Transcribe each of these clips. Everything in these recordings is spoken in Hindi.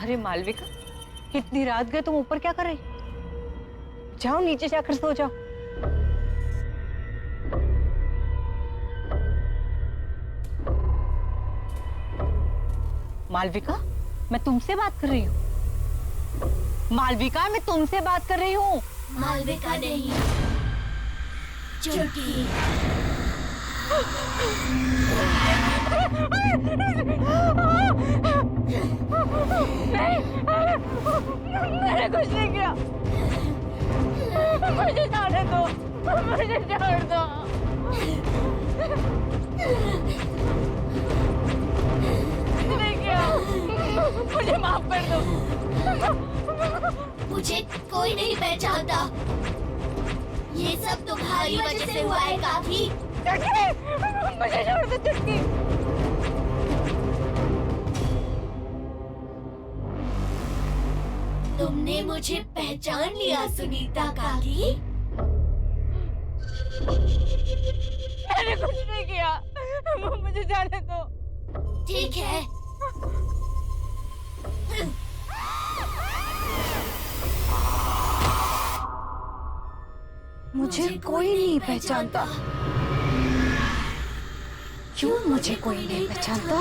अरे मालविका, कितनी रात गए, तुम ऊपर क्या कर रही? जाओ नीचे जाकर सो जाओ। मालविका, मैं तुमसे बात कर रही हूँ। मालविका, मैं तुमसे बात कर रही हूँ। मालविका नहीं, चुटकी। मैंने कुछ नहीं किया। मुझे जाने दो, मुझे छोड़ दो। नहीं किया, मुझे माफ कर दो। मुझे कोई नहीं पहचानता। ये सब तुम्हारी वजह से हुआ है काफी। मुझे छोड़ दो चुटकी। तुमने मुझे पहचान लिया सुनीता काकी। मैंने कुछ नहीं किया, मुझे जाने दो। ठीक है। मुझे कोई नहीं पहचानता। क्यों मुझे कोई नहीं पहचानता?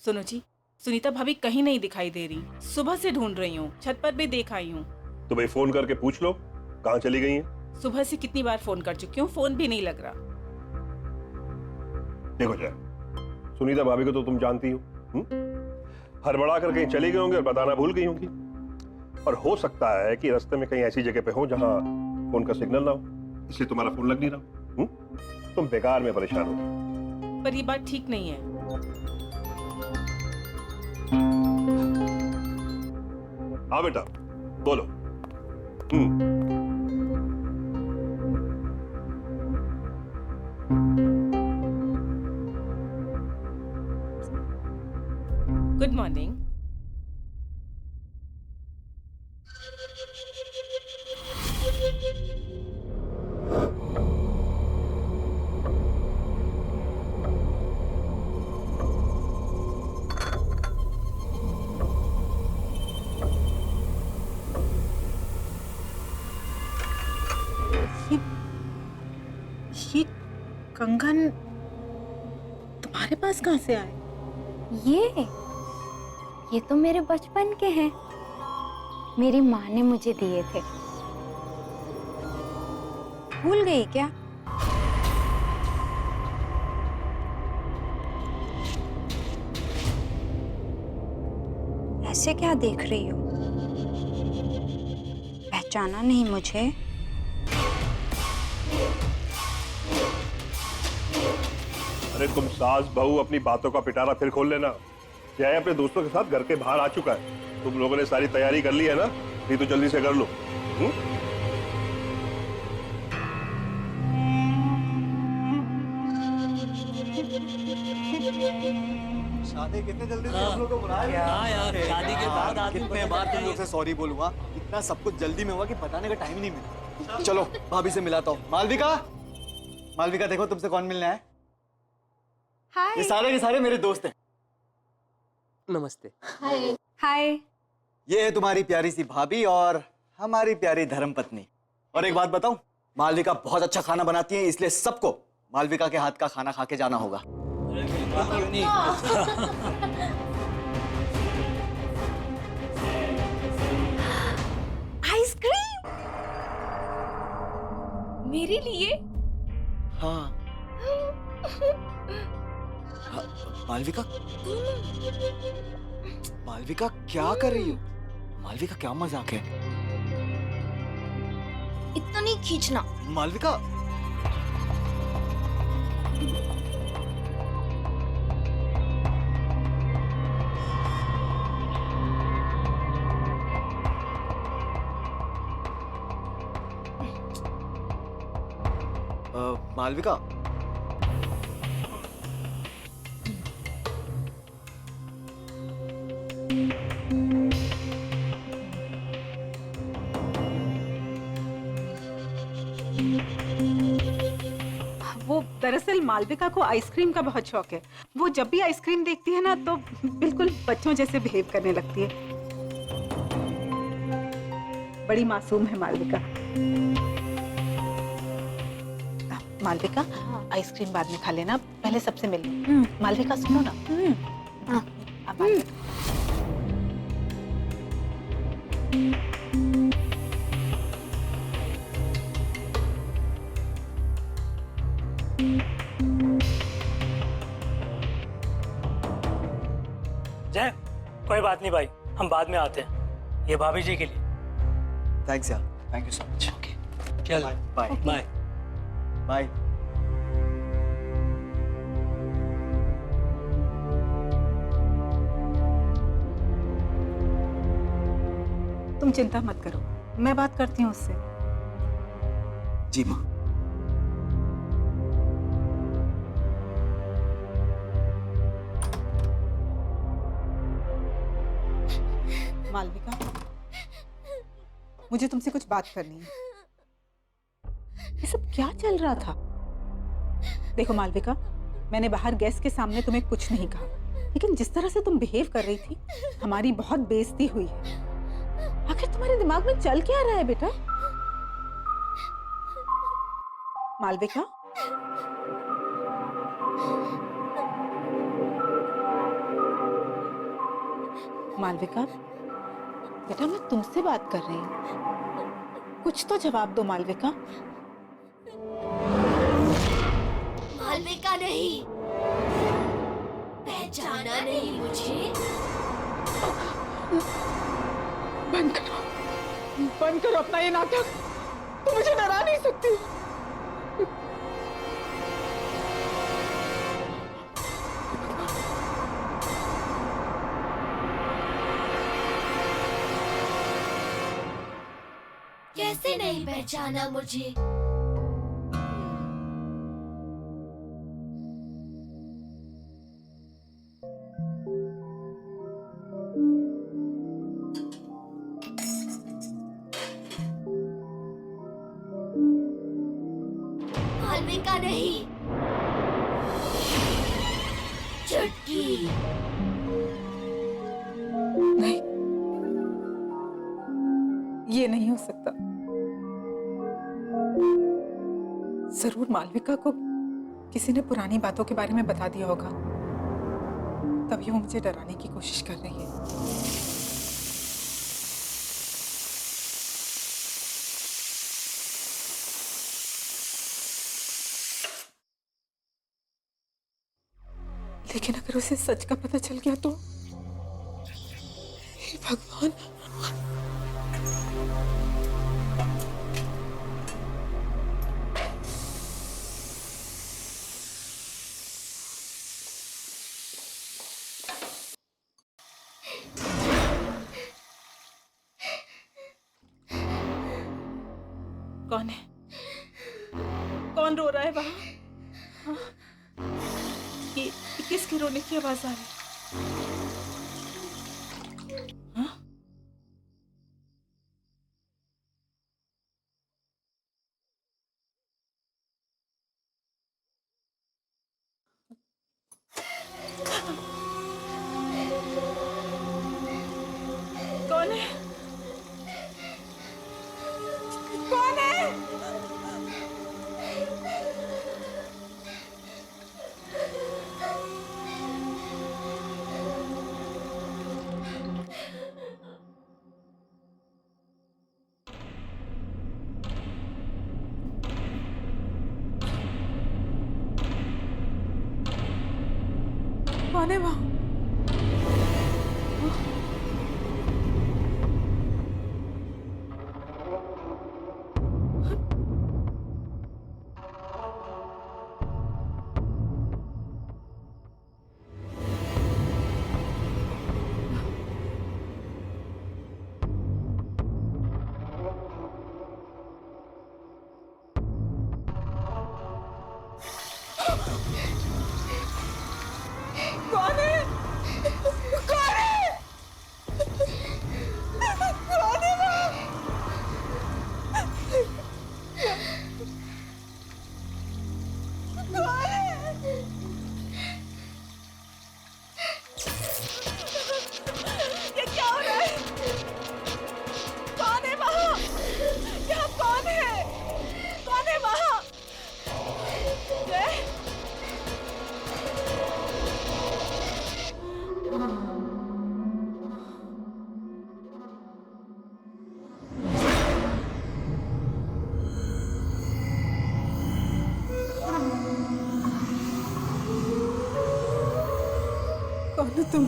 सुनो जी, सुनीता भाभी कहीं नहीं दिखाई दे रही। सुबह से ढूंढ रही हूँ, छत पर भी देख आई हूँ। तो भाई फोन करके पूछ लो कहाँ चली गई हैं। सुबह से कितनी बार फोन कर चुकी हूँ, फोन भी नहीं लग रहा। देखो जय, सुनीता भाभी को तो तुम जानती हो, हड़बड़ा कर कहीं चली गई होंगी और बताना भूल गई होंगी। और हो सकता है कि रास्ते में कहीं ऐसी जगह पे हो जहां फोन का सिग्नल ना हो, इसलिए तुम्हारा फोन लग नहीं रहा। तुम बेकार में परेशान हो। पर ये बात ठीक नहीं है। हाँ बेटा, बोलो। Good morning. ये कंगन तुम्हारे पास कहाँ से आए? ये तो मेरे बचपन के हैं। मेरी माँ ने मुझे दिए थे। भूल गई क्या? ऐसे क्या देख रही हो? पहचाना नहीं मुझे? अरे तुम सास बहू अपनी बातों का पिटारा फिर खोल लेना। जय अपने दोस्तों के साथ घर के बाहर आ चुका है। तुम लोगों ने सारी तैयारी कर ली है ना? नहीं तो जल्दी से कर लो। शादी कितने जल्दी से हम लोग को बुलाया? हाँ यार, शादी के बाद आदमी कितने बार तुम लोग से सॉरी बोलूंगा, इतना सब कुछ जल्दी में हुआ कि बताने का टाइम ही नहीं मिला। चलो भाभी से मिलाता हूँ। मालविका, मालविका देखो तुमसे कौन मिलने आए। हाय। ये सारे के सारे मेरे दोस्त हैं। नमस्ते। हाय। ये है तुम्हारी प्यारी सी भाभी और हमारी प्यारी धर्मपत्नी। और एक बात बताऊं, मालविका बहुत अच्छा खाना बनाती है, इसलिए सबको मालविका के हाथ का खाना खा के जाना होगा। क्यों नहीं? आइसक्रीम मेरे लिए? हाँ। मालविका, मालविका क्या कर रही हो? मालविका क्या मजाक है? इतना नहीं खींचना। मालविका, मालविका, वो दरअसल मालविका को आइसक्रीम का बहुत शौक है। वो जब भी आइसक्रीम देखती है ना तो बिल्कुल बच्चों जैसे बिहेव करने लगती है। बड़ी मासूम है मालविका। मालविका, आइसक्रीम बाद में खा लेना, पहले सबसे मिल लो। मालविका सुनो ना। अब मालविका। जय, कोई बात नहीं भाई, हम बाद में आते हैं। ये भाभी जी के लिए। थैंक्स यार, thank you so much. Okay, चल बाय बाय। बाय। तुम चिंता मत करो, मैं बात करती हूँ उससे। जी माँ। मालविका, मुझे तुमसे कुछ बात करनी है। ये सब क्या चल रहा था? देखो मालविका, मैंने बाहर गेस्ट के सामने तुम्हें कुछ नहीं कहा, लेकिन जिस तरह से तुम बिहेव कर रही थी, हमारी बहुत बेइज्जती हुई है। आखिर तुम्हारे दिमाग में चल क्या रहा है बेटा? मालविका, मालविका बेटा, मैं तुमसे बात कर रही हूँ, कुछ तो जवाब दो मालविका। मालविका नहीं, पहचाना नहीं मुझे? बंद करो अपना ये नाटक। तुम मुझे डरा नहीं सकती। कैसे नहीं पहचाना मुझे? मालविका नहीं, चुटकी। नहीं, ये नहीं हो सकता। जरूर मालविका को किसी ने पुरानी बातों के बारे में बता दिया होगा, तभी वो मुझे डराने की कोशिश कर रही है। लेकिन अगर उसे सच का पता चल गया तो? हे भगवान। कौन है? कौन रो रहा है वहां? हाँ? ये किसके रोने की आवाज आ रही है। हाँ? कौन है? कौन है? कौन है वहाँ? कौन है? कौन है? कौन है वहाँ? कौन है? ये क्या हो रहा है? कौन है वहाँ? यहाँ कौन है? कौन है वहाँ? जय? कौन हो तुम?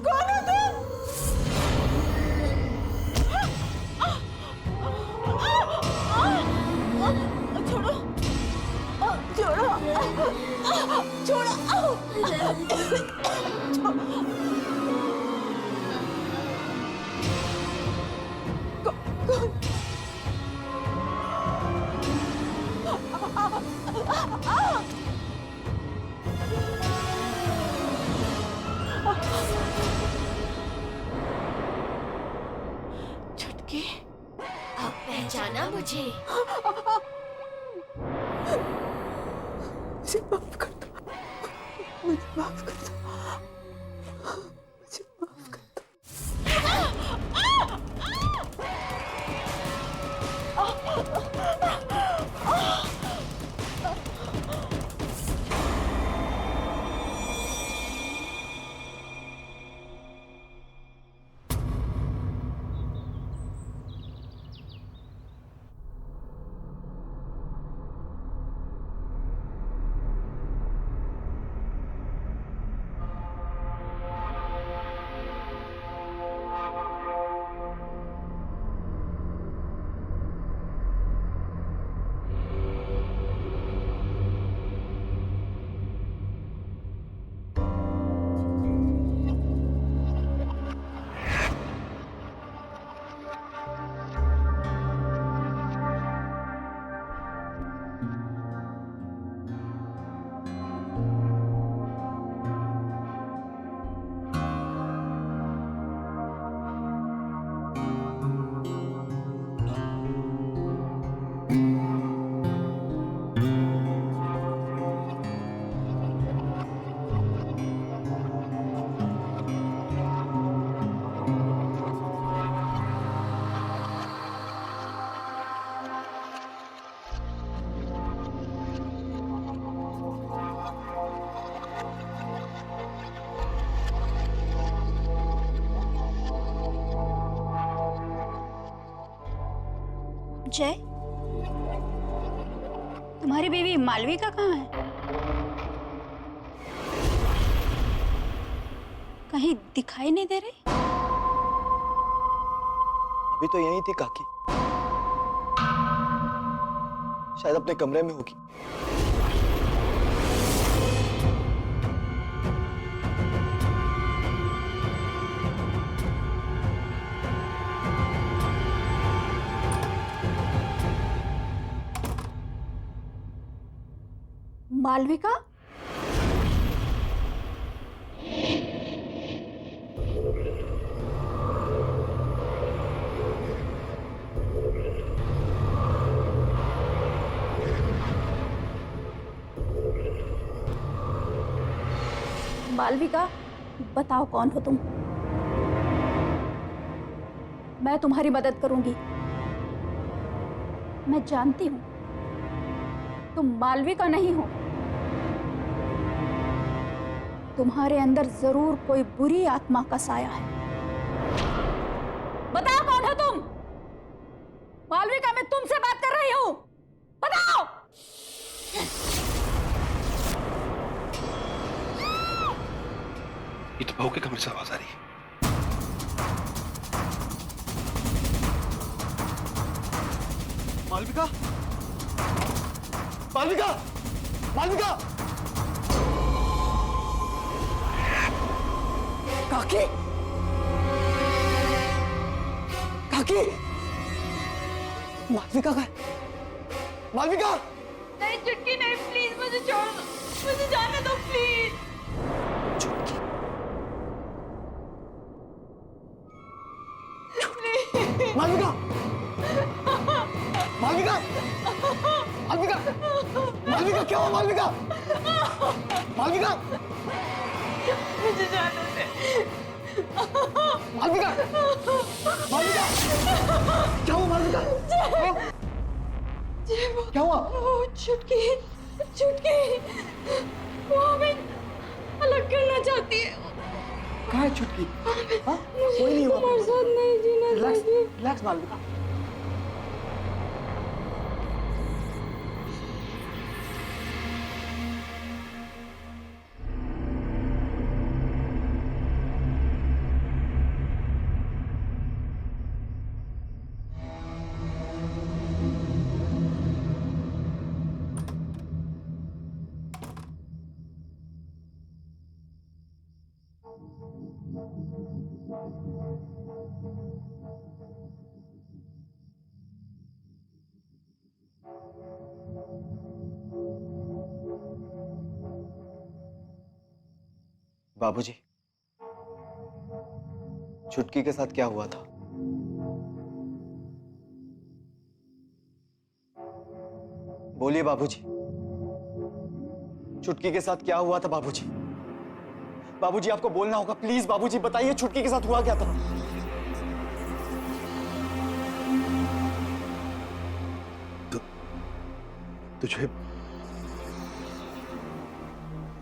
कौन हो तुम? छोड़ो, छोड़ो, छोड़ो। छुटकी, अब पहचाना मुझे? मुझे माफ कर दो, मुझे माफ कर दो, मुझे माफ कर दो। जय, तुम्हारी बीवी मालविका कहाँ है? कहीं दिखाई नहीं दे रही? अभी तो यहीं थी काकी, शायद अपने कमरे में होगी। मालविका? मालविका, बताओ कौन हो तुम? मैं तुम्हारी मदद करूंगी। मैं जानती हूं तुम मालविका नहीं हो। तुम्हारे अंदर जरूर कोई बुरी आत्मा का साया है। बताओ कौन हो तुम? मालविका, मैं तुमसे बात कर रही हूं। बताओ। ये तो बहू के कमरे से आवाज आ रही है। मालविका, मालविका, मालविका! काकी, काकी! मालविका का, मालविका! नहीं चुटकी, नहीं, प्लीज मुझे छोड़ दो, मुझे जाने दो प्लीज। चुटकी, मालविका, मालविका, मालविका, मालविका क्या हुआ? मालविका, मालविका, मुझे जाने दे। मालविका, मालविका, क्या हुआ? मालविका, क्या हुआ? चुटकी, चुटकी, वो हमें अलग करना चाहती है। कहाँ है चुटकी? हाँ? कोई नहीं हुआ। तुम्हारे साथ नहीं जीना रिलैक्स, चाहिए। रिलैक्स मालविका। बाबूजी, चुटकी के साथ क्या हुआ था? बोलिए बाबूजी, चुटकी के साथ क्या हुआ था? बाबूजी, बाबूजी आपको बोलना होगा, प्लीज बाबूजी बताइए चुटकी के साथ हुआ क्या था?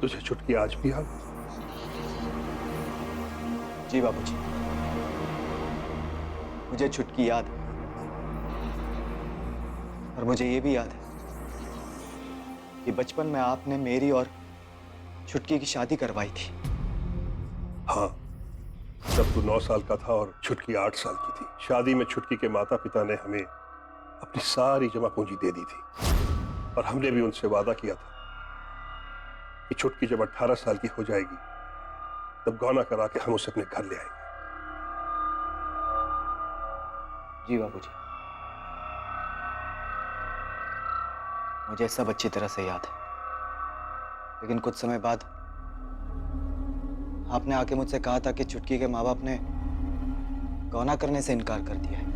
तुझे चुटकी आज भी याद? जी बाबूजी, मुझे चुटकी याद है। और मुझे ये भी याद है कि बचपन में आपने मेरी और चुटकी की शादी करवाई थी। हाँ, तब तू 9 साल का था और छुटकी 8 साल की थी। शादी में छुटकी के माता पिता ने हमें अपनी सारी जमा पूंजी दे दी थी और हमने भी उनसे वादा किया था कि छुटकी जब 18 साल की हो जाएगी तब गौना करा के हम उसे अपने घर ले आएंगे। जी बाबूजी, मुझे सब अच्छी तरह से याद है। लेकिन कुछ समय बाद आपने आके मुझसे कहा था कि चुटकी के माँ बाप ने गौना करने से इनकार कर दिया है।